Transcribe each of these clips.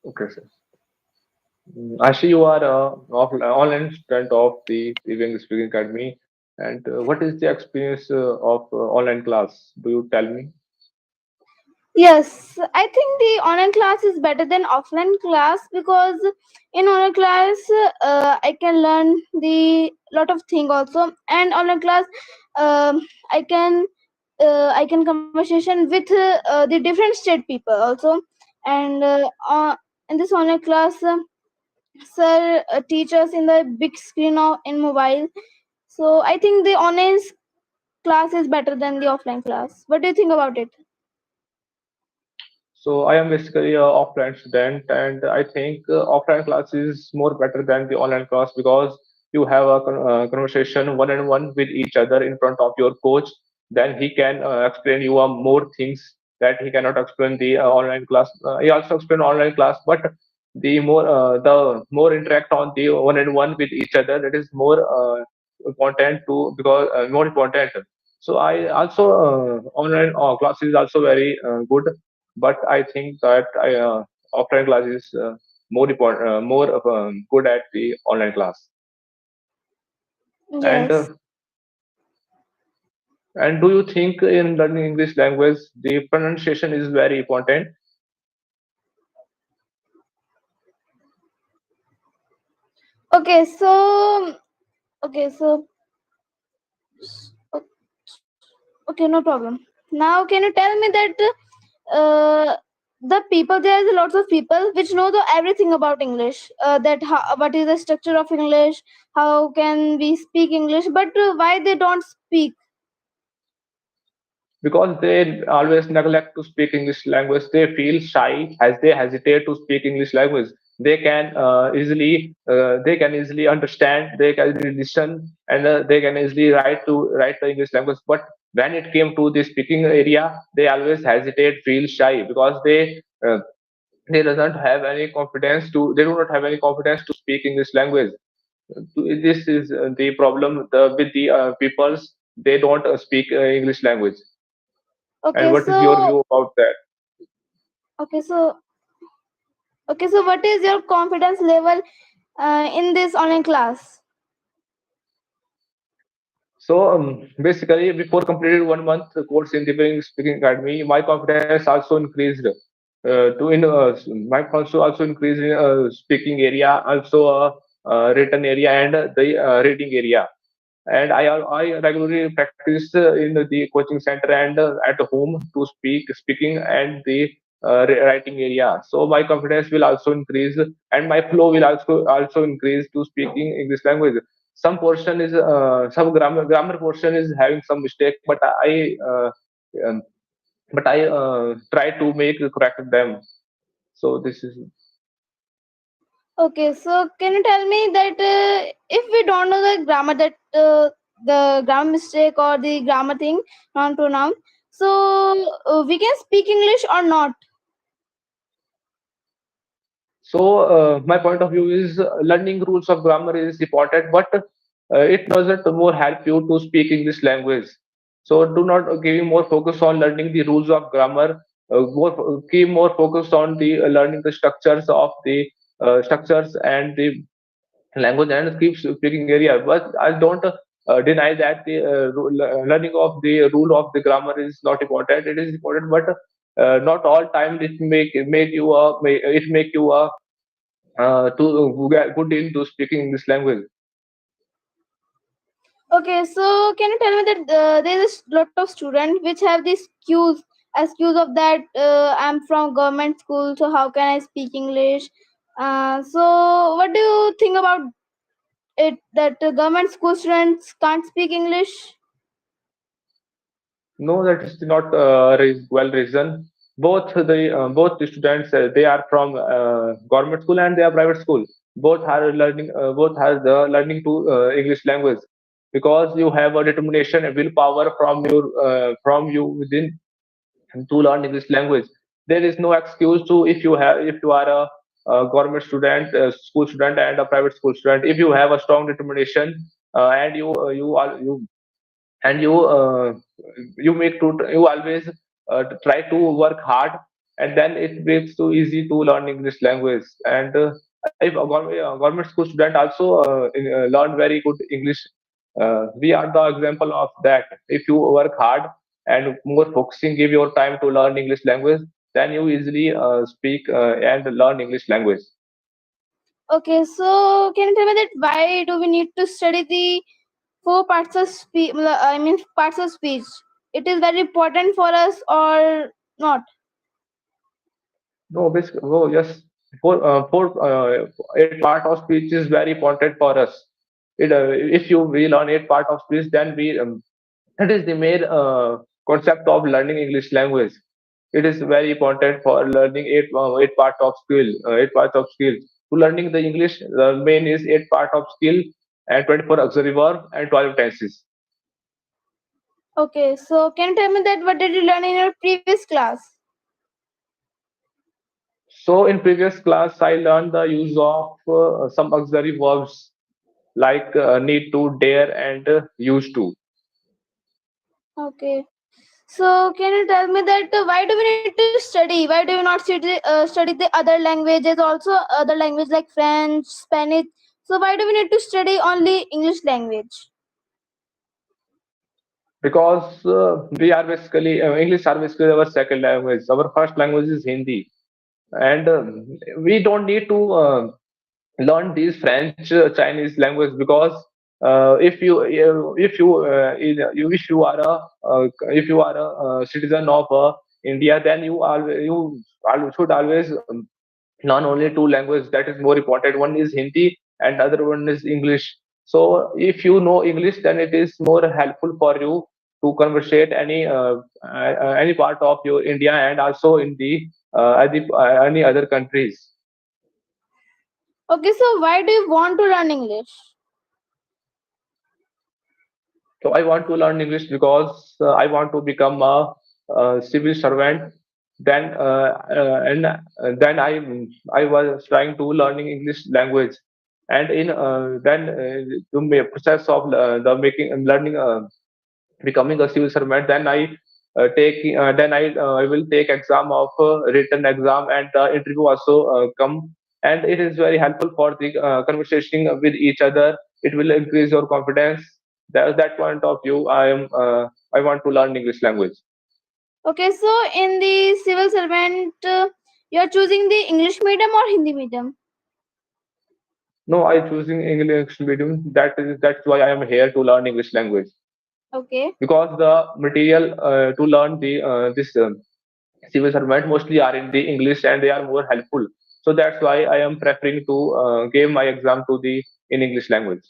Okay, sir. I see you are online student of the English Speaking Academy. And what is the experience of online class? Do you tell me? Yes, I think the online class is better than offline class because in online class I can learn the lot of thing also, and online class I can conversation with the different state people also, and in this online class sir teach us in the big screen or in mobile. So I think the online class is better than the offline class. What do you think about it? So I am basically a offline student, and I think offline class is more better than the online class because you have a conversation one on one with each other in front of your coach. Then he can explain you more things that he cannot explain the online class. He also explain online class, but the more interact on the one on one with each other, that is more important to because more important. So I also online class is also very good, but I think that offline class is more important, more of, good at the online class. And Yes. and do you think in learning English language the pronunciation is very important? Okay, so okay, so okay, no problem. Now, can you tell me that the people, there is lots of people which know the everything about English. That how, what is the structure of English? How can we speak English? But why they don't speak? Because they always neglect to speak English language. They feel shy as they hesitate to speak English language. They can easily understand, they can easily listen, and they can easily write the English language. But when it came to the speaking area, they always hesitate, feel shy because they doesn't have any confidence to they do not have any confidence to speak English language. This is the problem with the peoples. They don't speak English language. And Okay, what is your so view about that? okay, so okay, so what is your confidence level in this online class? So basically, before completed 1 month course in the Speaking Academy, my confidence also increased. My confidence also increased in speaking area, also written area, and the reading area. And I regularly practice in the coaching center and at home to speaking and the writing area. So my confidence will also increase, and my flow will also increase to speaking English language. Some grammar portion is having some mistake, um, but I try to make correct them. So this is. Okay, so can you tell me that if we don't know the grammar, that the grammar mistake or the grammar thing, noun pronoun, so we can speak English or not? So my point of view is learning rules of grammar is important, but it doesn't more help you to speak English language. So do not give more focus on learning the rules of grammar. Keep more focus on the learning the structures and the language and keep speaking area. But I don't deny that the learning of the rule of the grammar is not important. It is important, but not all time it make you a to get good into speaking English language. Okay, so can you tell me that there is a lot of students which have this excuse of that I'm from government school, so how can I speak English? So what do you think about it that government school students can't speak English? No, that is not well reason. Both the students they are from government school and they are private school. Both are the learning to English language because you have a determination, a willpower from you within to learn English language. There is no excuse to if you are a government student, a school student, and a private school student. If you have a strong determination and you you always try to work hard, and then it makes too easy to learn English language. And if a government school student also learn very good English, we are the example of that. If you work hard and more focusing, give your time to learn English language, then you easily speak and learn English language. Okay, so can you tell me that why do we need to study the four parts of speech? I mean, parts of speech. It is very important for us or not? No, oh yes, eight part of speech is very important for us. If you we learn eight part of speech, then we it is the main concept of learning English language. It is very important for learning eight part of skill, eight parts of skill. To learning the English, the main is eight part of skill and 24 auxiliary verb and 12 tenses. Okay, so can you tell me that what did you learn in your previous class? So in previous class, I learned the use of some auxiliary verbs like need to, dare, and used to. Okay. So can you tell me that why do we need to study? Why do we not study the other languages also, other language like French, Spanish? So why do we need to study only English language? Because we are basically English are basically our second language. Our first language is Hindi, and we don't need to learn these French, Chinese language because if you are a if you are a citizen of India, then should always learn only two languages. That is more important. One is Hindi and other one is English. So if you know English, then it is more helpful for you to conversate any part of your India and also in any other countries. Okay, so why do you want to learn English? So I want to learn English because I want to become a civil servant. Then I was trying to learning English language, and in then the process of the making and learning becoming a civil servant. Then I will take exam of written exam, and the interview also come, and it is very helpful for the conversation with each other. It will increase your confidence. That point of view, I want to learn English language. Okay, so in the civil servant, you are choosing the English medium or Hindi medium? No, I choosing English medium. That's why I am here to learn English language, Okay. because the material to learn the this civil servant mostly are in the English and they are more helpful. So that's why I am preferring to give my exam to the in English language.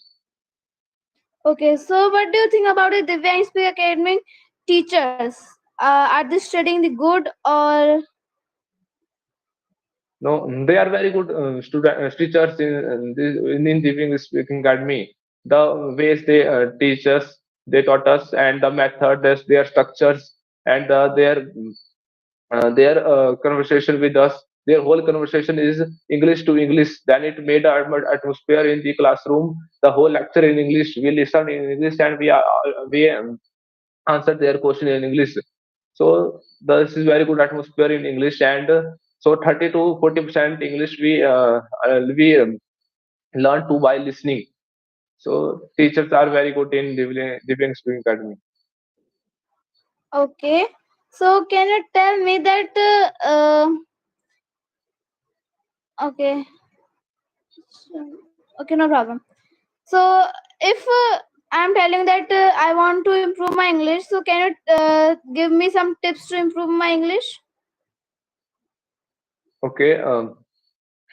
Okay, so what do you think about the Divyang Speak Academy teachers? Are they studying the good or No, they are very good teachers in the English speaking academy. The ways they teach us, they taught us, and the method, their structures, and their conversation with us. Their whole conversation is English to English. Then it made an atmosphere in the classroom. The whole lecture in English. We listen in English and we answer their question in English. So this is very good atmosphere in English, and so 30 to 40% English we learn to while listening. So teachers are very good in Diving Speaking Academy. okay? So can you tell me that okay, okay, no problem. So if I'm telling that I want to improve my English, so can you give me some tips to improve my English? Okay.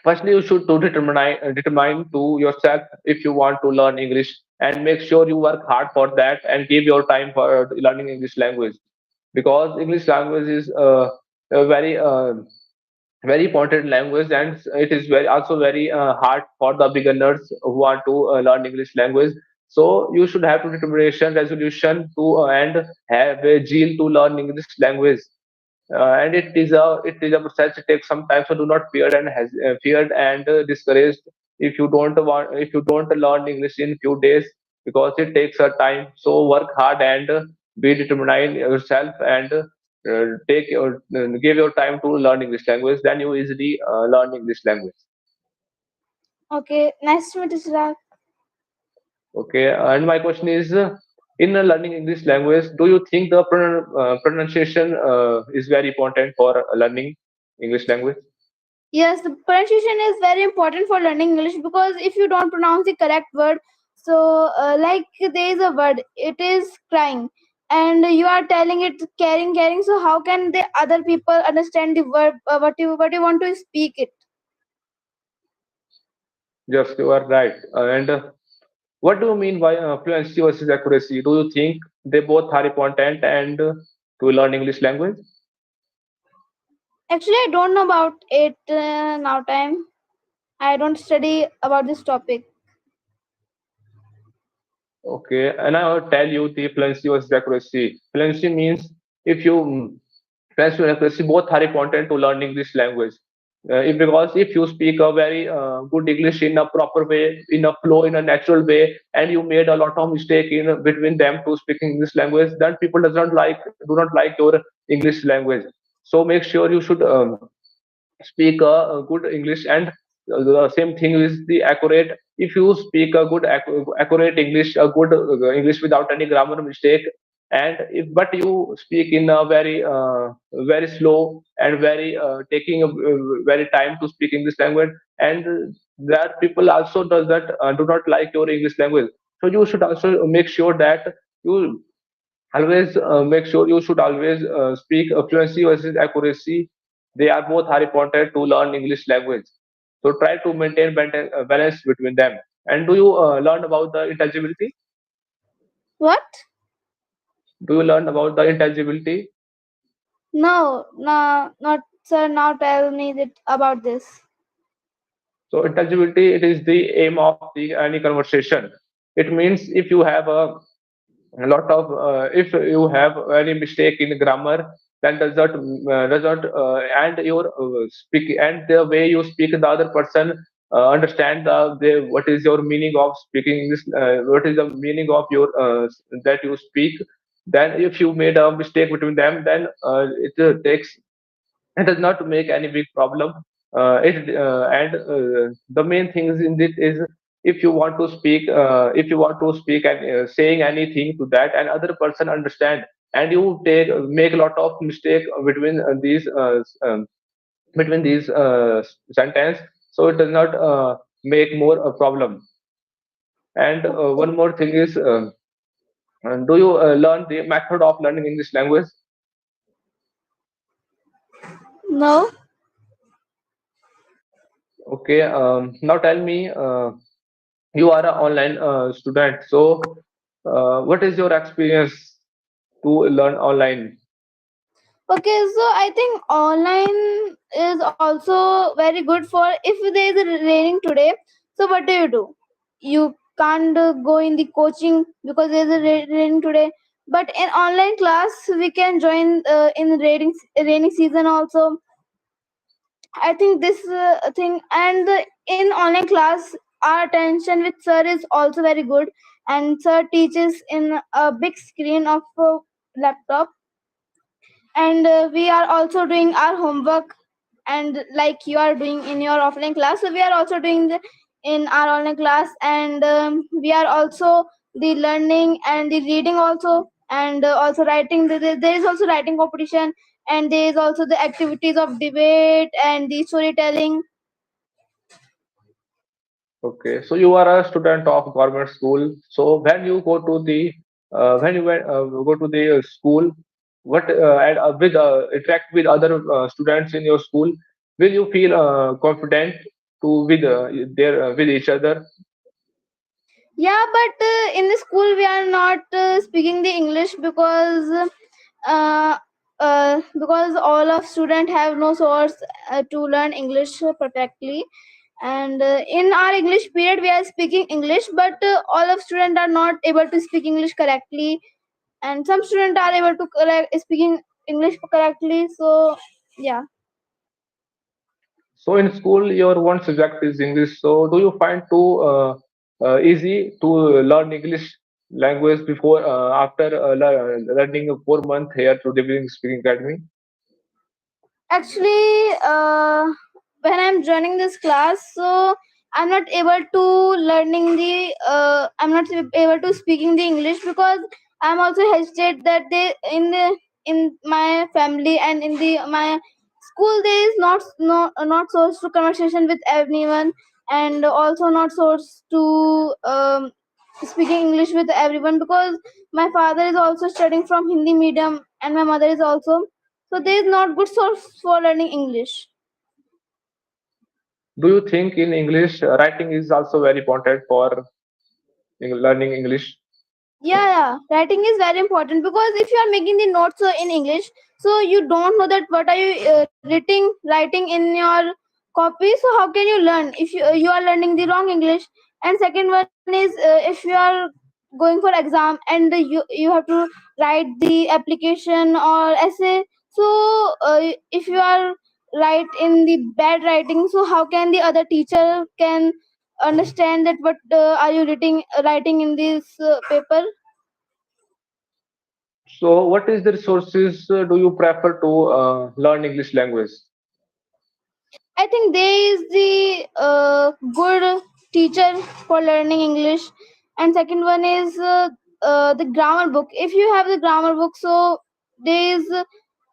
Firstly, you should to determine to yourself if you want to learn English, and make sure you work hard for that and give your time for learning English language, because English language is a very important language, and it is very hard for the beginners who want to learn English language. So you should have determination, resolution to and have a zeal to learn English language. And it is a process. It takes some time, so do not fear and has feared and discouraged if you don't learn English in few days, because it takes a time. So work hard and be determined yourself, and take or give your time to learn English language, then you easily learn English language. Okay, nice to meet you, Chirag. Okay, and my question is, in learning English language, do you think the pronunciation is very important for learning English language? Yes, the pronunciation is very important for learning English because if you don't pronounce the correct word, so like there is a word, it is crying, and you are telling it caring, caring. So how can the other people understand the word what you want to speak it? Yes, you are right. And what do you mean by fluency versus accuracy? Do you think they both are important and to learn English language? Actually, I don't know about it now. Time I don't study about this topic. Okay, and I will tell you the fluency versus accuracy. Fluency means if you French and accuracy both are important to learn English language. Because if you speak a very good English in a proper way, in a flow, in a natural way, and you made a lot of mistake in between them to speaking English language, then people do not like your English language. So make sure you should speak a good English, and the same thing is the accurate. If you speak a good accurate English, a good English without any grammar mistake, and if but you speak in a very slow and very taking a very time to speak English language, and that people also does that do not like your English language. So you should also make sure that you always make sure you should always speak fluency versus accuracy. They are both are important to learn English language. So try to maintain balance between them. And do you learn about the intelligibility? What? Do you learn about the intelligibility? No, no, not sir. Now tell me about this. So intelligibility, it is the aim of the any conversation. It means if you have a lot of if you have any mistake in grammar, then does not and your speak and the way you speak, the other person understand what is your meaning of speaking English, what is the meaning of your that you speak. Then if you made a mistake between them, then it does not make any big problem. It and The main things in it is, if you want to speak and saying anything to that and other person understand, and you make a lot of mistake between these sentence, so it does not make more a problem. And Okay. one more thing is, do you learn the method of learning English language? No. Okay, now tell me, you are an online student, so what is your experience to learn online? Okay, so I think online is also very good for if there is a raining today. So what do? You can't go in the coaching because there is a raining today. But in online class, we can join in raining season also. I think this thing and in online class, our attention with sir is also very good, and sir teaches in a big screen of laptop, and we are also doing our homework, and like you are doing in your offline class, so we are also doing in our online class, and we are also the learning and the reading also, and also writing. There is also writing competition, and there is also the activities of debate and the storytelling. Okay, so you are a student of government school. So when you go to the go to the school, what and with interact with other students in your school, will you feel confident to with each other? Yeah, but in the school we are not speaking the English uh, because all of student have no source to learn English perfectly, and in our English period we are speaking English, but all of students are not able to speak English correctly, and some students are able to speaking English correctly. So yeah. So in school, your one subject is English. So do you find too easy to learn English? language before after learning 4 months here to Diving Speaking Academy? Actually, when I'm joining this class, so I'm not able to learning the I'm not able to speaking the English because I'm also hesitate that they in my family and in the my school there is not source to conversation with anyone, and also not source to speaking English with everyone because my father is also studying from Hindi medium and my mother is also, so there is not good source for learning English. Do you think in English writing is also very important for learning English? Yeah, writing is very important because if you are making the notes in English, so you don't know that what are you writing in your copy. So how can you learn if you are learning the wrong English? And second one is if you are going for exam and you have to write the application or essay. So if you are write in the bad writing, so how can the other teacher can understand that what are you writing in this paper? So, what is the resources do you prefer to learn English language? I think there is the good teacher for learning English, and second one is the grammar book. If you have the grammar book, so there is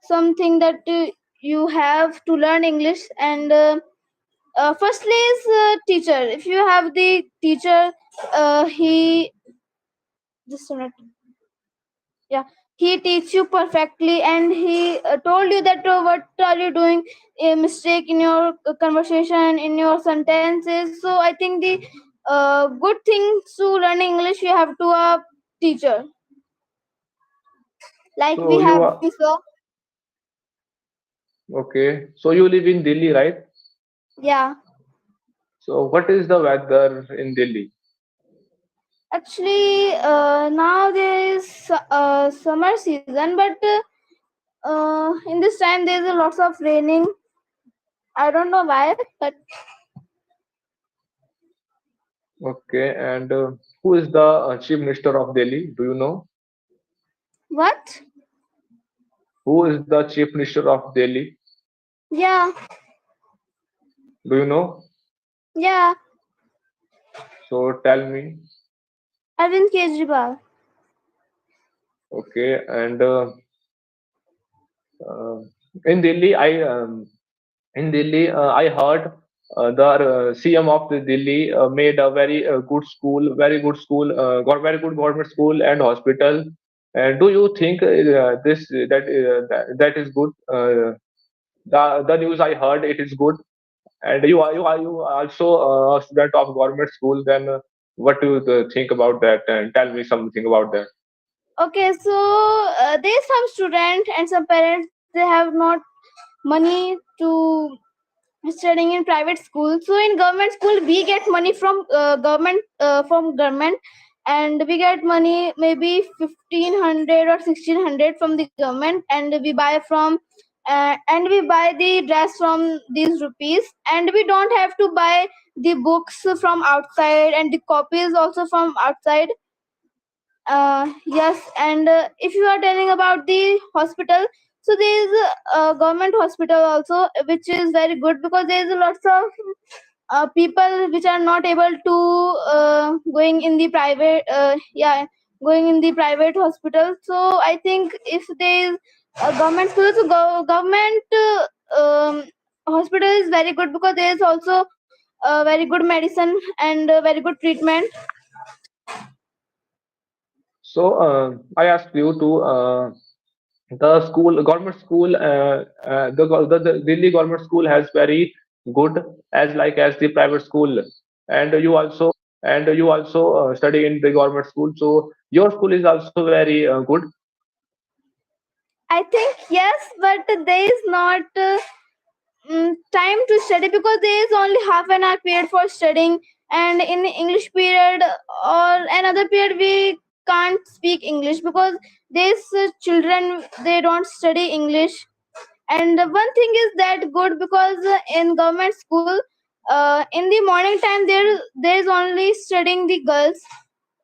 something that you have to learn English. And firstly is teacher. If you have the teacher, he just a minute. Yeah, he teach you perfectly and he told you that what are you doing a mistake in your conversation in your sentences. So I think the good thing to learn English you have to a teacher like we So, you have are before. okay. So, you live in Delhi, right? Yeah, So, what is the weather in Delhi? actually now there is summer season, but in this time there is a lots of raining. I don't know why, but Okay, and who is the Chief Minister of Delhi? Do you know? what? Who is the Chief Minister of Delhi? Yeah, Do you know? yeah, So, tell me. Arvind Kejriwal. Okay, and uh, in Delhi, I heard the CM of the Delhi made a very very good school, got very good government school and hospital. And do you think this that is good? The news I heard it is good. And you are also a student of government school. Then what do you think about that? And tell me something about that. Okay, so there's some student and some parents they have not money to studying in private school. So in government school we get money from government, and we get money maybe 1500 or 1600 from the government, and we buy the dress from these rupees, and we don't have to buy the books from outside and the copies also from outside. Yes, and if you are telling about the hospital, so there is a government hospital also, which is very good because there is a lots of people which are not able to going in the private, going in the private hospital. So I think if there is a government school, so government hospital is very good because there is also very good medicine and very good treatment. So I asked you to the school government school the Delhi government school has very good as the private school, and you also study in the government school. So your school is also very good. I think yes, but there is not time to study because there is only half an hour period for studying, and in English period or another period we can't speak English because these children they don't study English. And one thing is that good because in government school in the morning time there is only studying the girls,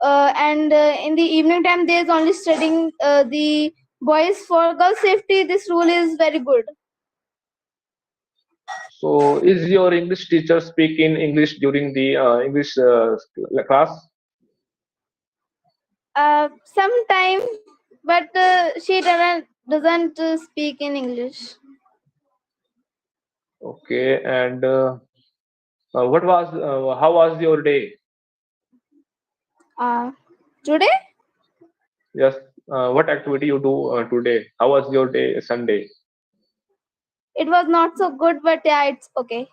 and in the evening time there is only studying the boys. For girl safety this rule is very good. So, is your English teacher speak in English during the English class? Sometime, but she doesn't speak in English. Okay, and what was how was your day? uh, Today Yes, what activity you do today? How was your day Sunday? it was not so good, but yeah, it's okay.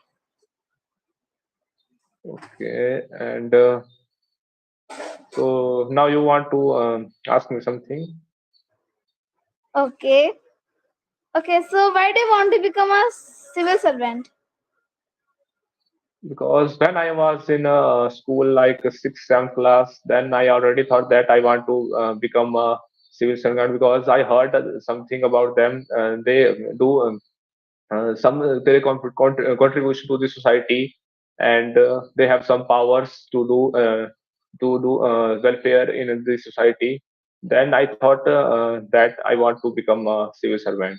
Okay, and so now you want to ask me something Okay. Okay, so why do you want to become a civil servant? because when I was in school, like sixth, seventh class, then I already thought that I want to become a civil servant because I heard something about them. They do some their contribution to the society, and they have some powers to do welfare in the society. Then I thought that I want to become a civil servant.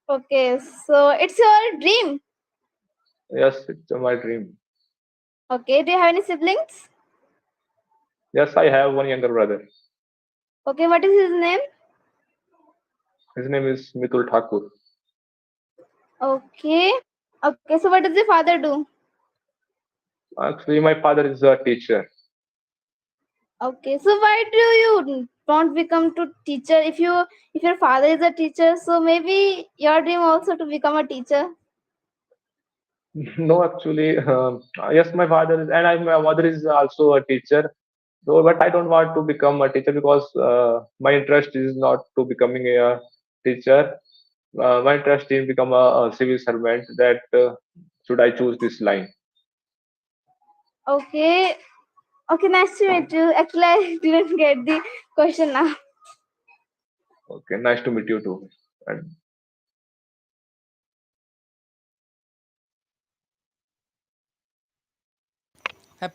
Okay, so it's your dream. Yes, it's my dream. Okay, do you have any siblings? Yes, I have one younger brother. Okay, what is his name? His name is Mitul Thakur. Okay. Okay, so what does your father do? Actually, my father is a teacher. Okay, so why do you don't become to teacher if your father is a teacher? So maybe your dream also to become a teacher. No, actually, yes, my father is, and my mother is also a teacher. So, but I don't want to become a teacher because my interest is not to becoming a teacher. My interest in become a civil servant. That should I choose this line? Okay. Okay, nice to meet you. Actually, I didn't get the question now. Okay, nice to meet you too. And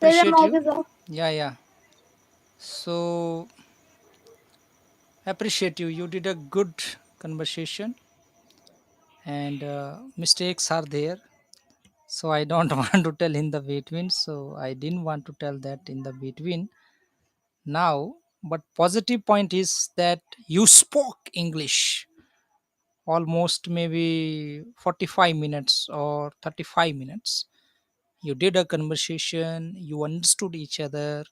So the Appreciate mic you. is off. Yeah, yeah. So appreciate you. You did a good conversation, and mistakes are there. So I don't want to tell in the between. So I didn't want to tell that in the between now. But positive point is that you spoke English almost maybe 45 minutes or 35 minutes. You did a conversation. You understood each other,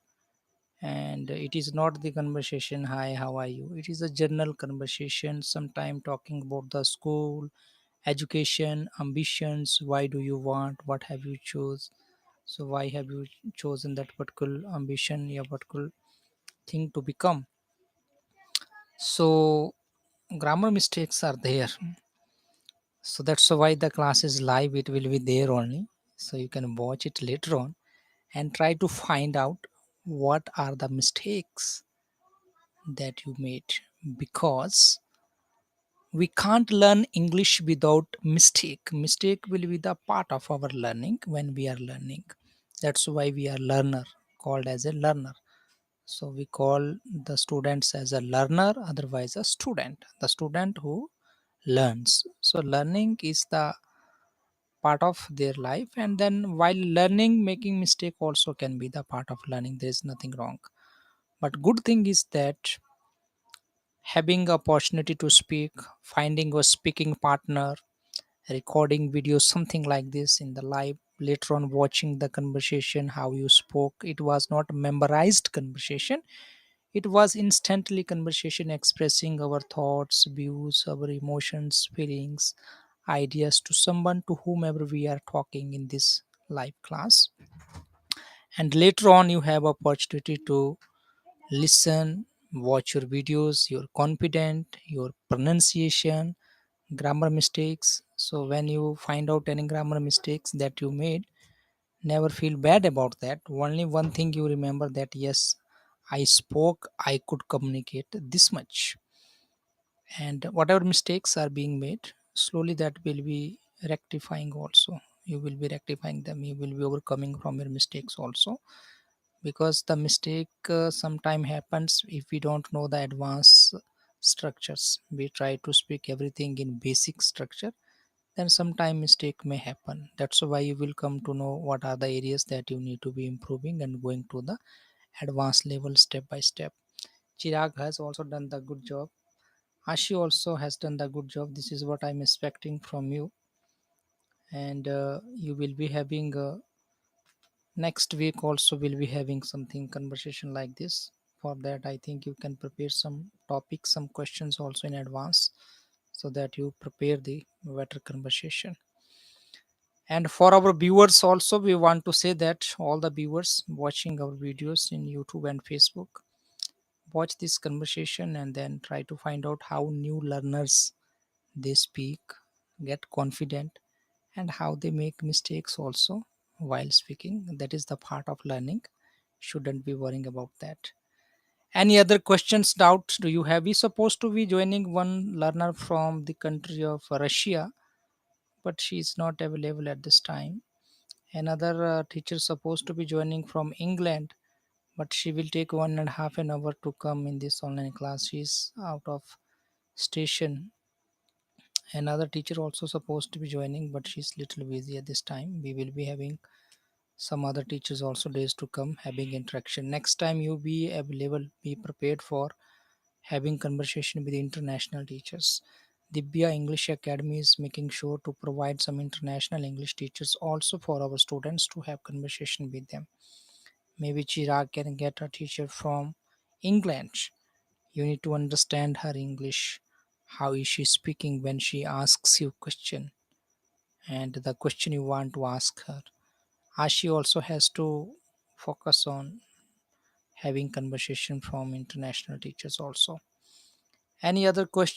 and it is not the conversation, hi, how are you? It is a general conversation, sometime talking about the school, education, ambitions, why do you want, what have you chose, so why have you chosen that particular ambition, your particular thing to become. So grammar mistakes are there, so that's why the class is live, it will be there only, so you can watch it later on and try to find out what are the mistakes that you made, because we can't learn English without mistake will be the part of our learning when we are learning. That's why we are learner, called as a learner. So we call the students as a learner, otherwise a student, the student who learns. So learning is the part of their life, and then while learning, making mistake also can be the part of learning. There is nothing wrong, but good thing is that having opportunity to speak, finding a speaking partner, recording videos, something like this in the live, later on watching the conversation, how you spoke. It was not memorized conversation, it was instantly conversation, expressing our thoughts, views, our emotions, feelings, ideas to someone, to whomever we are talking in this live class. And later on you have opportunity to listen, watch your videos, your confident, your pronunciation, grammar mistakes. So when you find out any grammar mistakes that you made, never feel bad about that. Only one thing you remember, that yes, I spoke, I could communicate this much. And whatever mistakes are being made, slowly that will be rectifying also. You will be rectifying them, you will be overcoming from your mistakes also. because the mistake sometime happens if we don't know the advanced structures. We try to speak everything in basic structure, then sometime mistake may happen. That's why you will come to know what are the areas that you need to be improving and going to the advanced level step by step. Chirag has also done the good job. Ashi also has done the good job. This is what I'm expecting from you. And you will be having next week also will be having something conversation like this. For that, I think you can prepare some topics, some questions also in advance, so that you prepare the better conversation. And for our viewers also, we want to say that all the viewers watching our videos in YouTube and Facebook, watch this conversation and then try to find out how new learners they speak, get confident, and how they make mistakes also while speaking. That is the part of learning. Shouldn't be worrying about that. Any other questions, doubts do you have? We supposed to be joining one learner from the country of Russia, but she is not available at this time. Another teacher supposed to be joining from England, but she will take 1.5 an hour to come in this online class. She is out of station. Another teacher also supposed to be joining, but she's little busy at this time. We will be having some other teachers also days to come having interaction. Next time you be available, be prepared for having conversation with international teachers. Dibya English Academy is making sure to provide some international English teachers also for our students to have conversation with them. Maybe Chirag can get a teacher from England. You need to understand her English. How is she speaking when she asks you question, and the question you want to ask her. Ashi also has to focus on having conversation from international teachers also. Any other question?